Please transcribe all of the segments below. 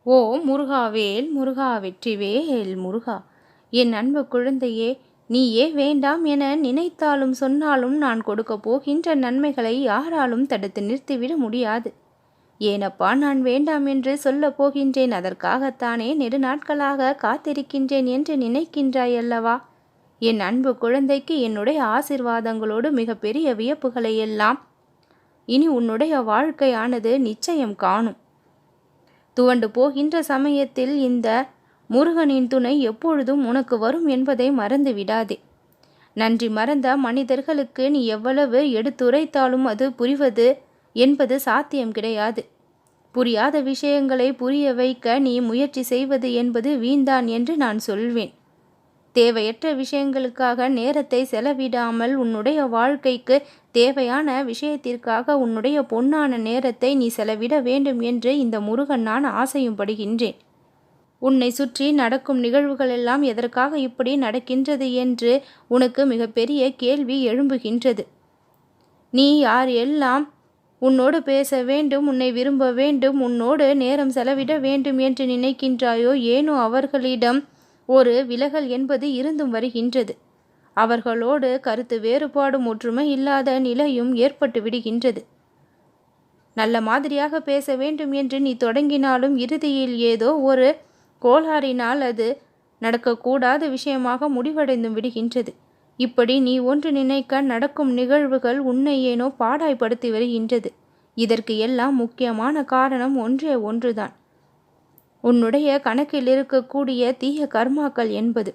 ஓ முருகாவேல் முருகா வெற்றிவேல் முருகா! என் அன்பு குழந்தையே, நீயே வேண்டாம் என நினைத்தாலும் சொன்னாலும் நான் கொடுக்கப் போகின்ற நன்மைகளை யாராலும் தடுத்து நிறுத்திவிட முடியாது. ஏனப்பா நான் வேண்டாம் என்று சொல்லப் போகின்றேன், அதற்காகத்தானே நெடுநாட்களாக காத்திருக்கின்றேன் என்று நினைக்கின்றாய் அல்லவா? என் அன்பு குழந்தைக்கு என்னுடைய ஆசிர்வாதங்களோடு மிகப்பெரிய வியப்புகளை எல்லாம் இனி உன்னுடைய வாழ்க்கையானது நிச்சயம் காணும். துவண்டு போகின்ற சமயத்தில் இந்த முருகனின் துணை எப்பொழுதும் உனக்கு வரும் என்பதை மறந்து விடாதே. நன்றி மறந்த மனிதர்களுக்கு நீ எவ்வளவு எடுத்துரைத்தாலும் அது புரிவது என்பது சாத்தியம் கிடையாது. புரியாத விஷயங்களை புரிய வைக்க நீ முயற்சி செய்வது என்பது வீண்தான் என்று நான் சொல்வேன். தேவையற்ற விஷயங்களுக்காக நேரத்தை செலவிடாமல் உன்னுடைய வாழ்க்கைக்கு தேவையான விஷயத்திற்காக உன்னுடைய பொன்னான நேரத்தை நீ செலவிட வேண்டும் என்று இந்த முருகன் நான் ஆசையும் படுகின்றேன். உன்னை சுற்றி நடக்கும் நிகழ்வுகள் எல்லாம் எதற்காக இப்படி நடக்கின்றது என்று உனக்கு மிகப்பெரிய கேள்வி எழும்புகின்றது. நீ யார் எல்லாம் உன்னோடு பேச வேண்டும், உன்னை விரும்ப வேண்டும், உன்னோடு நேரம் செலவிட வேண்டும் என்று நினைக்கின்றாயோ, ஏனோ அவர்களிடம் ஒரு விலகல் என்பது இருந்தும் வருகின்றது. அவர்களோடு கருத்து வேறுபாடும் ஒற்றுமை இல்லாத நிலையும் ஏற்பட்டு விடுகின்றது. நல்ல மாதிரியாக பேச வேண்டும் என்று நீ தொடங்கினாலும் இறுதியில் ஏதோ ஒரு கோளாறினால் அது நடக்கக்கூடாத விஷயமாக முடிவடைந்தும் விடுகின்றது. இப்படி நீ ஒன்று நினைக்க நடக்கும் நிகழ்வுகள் உன்னை ஏனோ பாடாய்படுத்தி வருகின்றது. இதற்கு எல்லாம் முக்கியமான காரணம் ஒன்றே ஒன்றுதான். உன்னுடைய கணக்கில் இருக்கக்கூடிய தீய கர்மாக்கள் என்பது.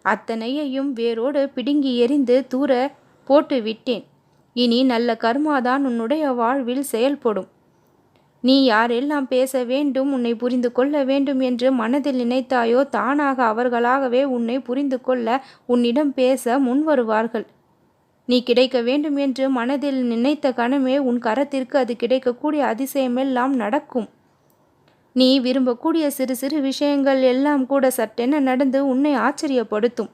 அத்தனையையும் வேரோடு பிடுங்கி எறிந்து தூர போட்டு விட்டேன். இனி நல்ல கர்மாதான் உன்னுடைய வாழ்வில் செயல்படும். நீ யாரெல்லாம் பேச வேண்டும், உன்னை புரிந்து கொள்ள வேண்டும் என்று மனதில் நினைத்தாயோ, தானாக அவர்களாகவே உன்னை புரிந்து கொள்ள உன்னிடம் பேச முன்வருவார்கள். நீ கிடைக்க வேண்டும் என்று மனதில் நினைத்த கணமே உன் கரத்திற்கு அது கிடைக்கக்கூடிய அதிசயமெல்லாம் நடக்கும். நீ விரும்பக்கூடிய சிறு சிறு விஷயங்கள் எல்லாம் கூட சட்டென நடந்து உன்னை ஆச்சரியப்படுத்தும்.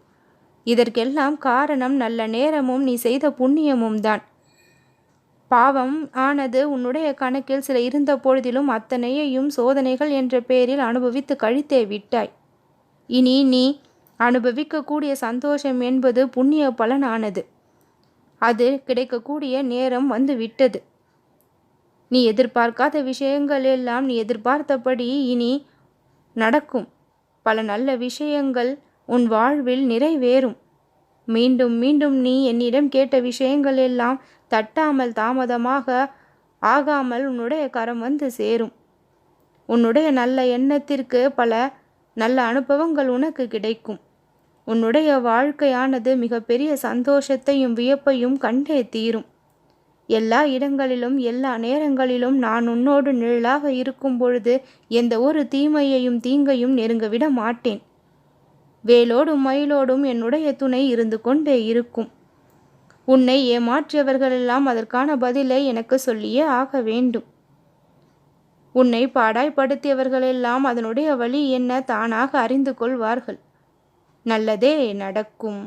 இதற்கெல்லாம் காரணம் நல்ல நேரமும் நீ செய்த புண்ணியமும் தான். பாவம் ஆனது உன்னுடைய கணக்கில் சில இருந்த பொழுதிலும் அத்தனையையும் சோதனைகள் என்ற பெயரில் அனுபவித்து கழித்தே விட்டாய். இனி நீ அனுபவிக்கக்கூடிய சந்தோஷம் என்பது புண்ணிய பலனானது. அது கிடைக்கக்கூடிய நேரம் வந்து விட்டது. நீ எதிர்பார்க்காத விஷயங்கள் எல்லாம் நீ எதிர்பார்த்தபடி இனி நடக்கும். பல நல்ல விஷயங்கள் உன் வாழ்வில் நிறைவேறும். மீண்டும் மீண்டும் நீ என்னிடம் கேட்ட விஷயங்கள் எல்லாம் தட்டாமல் தாமதமாக ஆகாமல் உன்னுடைய கரம் வந்து சேரும். உன்னுடைய நல்ல எண்ணத்திற்கு பல நல்ல அனுபவங்கள் உனக்கு கிடைக்கும். உன்னுடைய வாழ்க்கையானது மிகப்பெரிய சந்தோஷத்தையும் வியப்பையும் கண்டே தீரும். எல்லா இடங்களிலும் எல்லா நேரங்களிலும் நான் உன்னோடு நிழலாக இருக்கும் பொழுது எந்த ஒரு தீமையையும் தீங்கையும் நெருங்கவிட மாட்டேன். வேலோடும் மயிலோடும் என்னுடைய துணை இருந்து கொண்டே இருக்கும். உன்னை ஏமாற்றியவர்களெல்லாம் அதற்கான பதிலை எனக்கு சொல்லியே ஆக வேண்டும். உன்னை பாடாய்படுத்தியவர்களெல்லாம் அதனுடைய வழி என்ன தானாக அறிந்து கொள்வார்கள். நல்லதே நடக்கும்.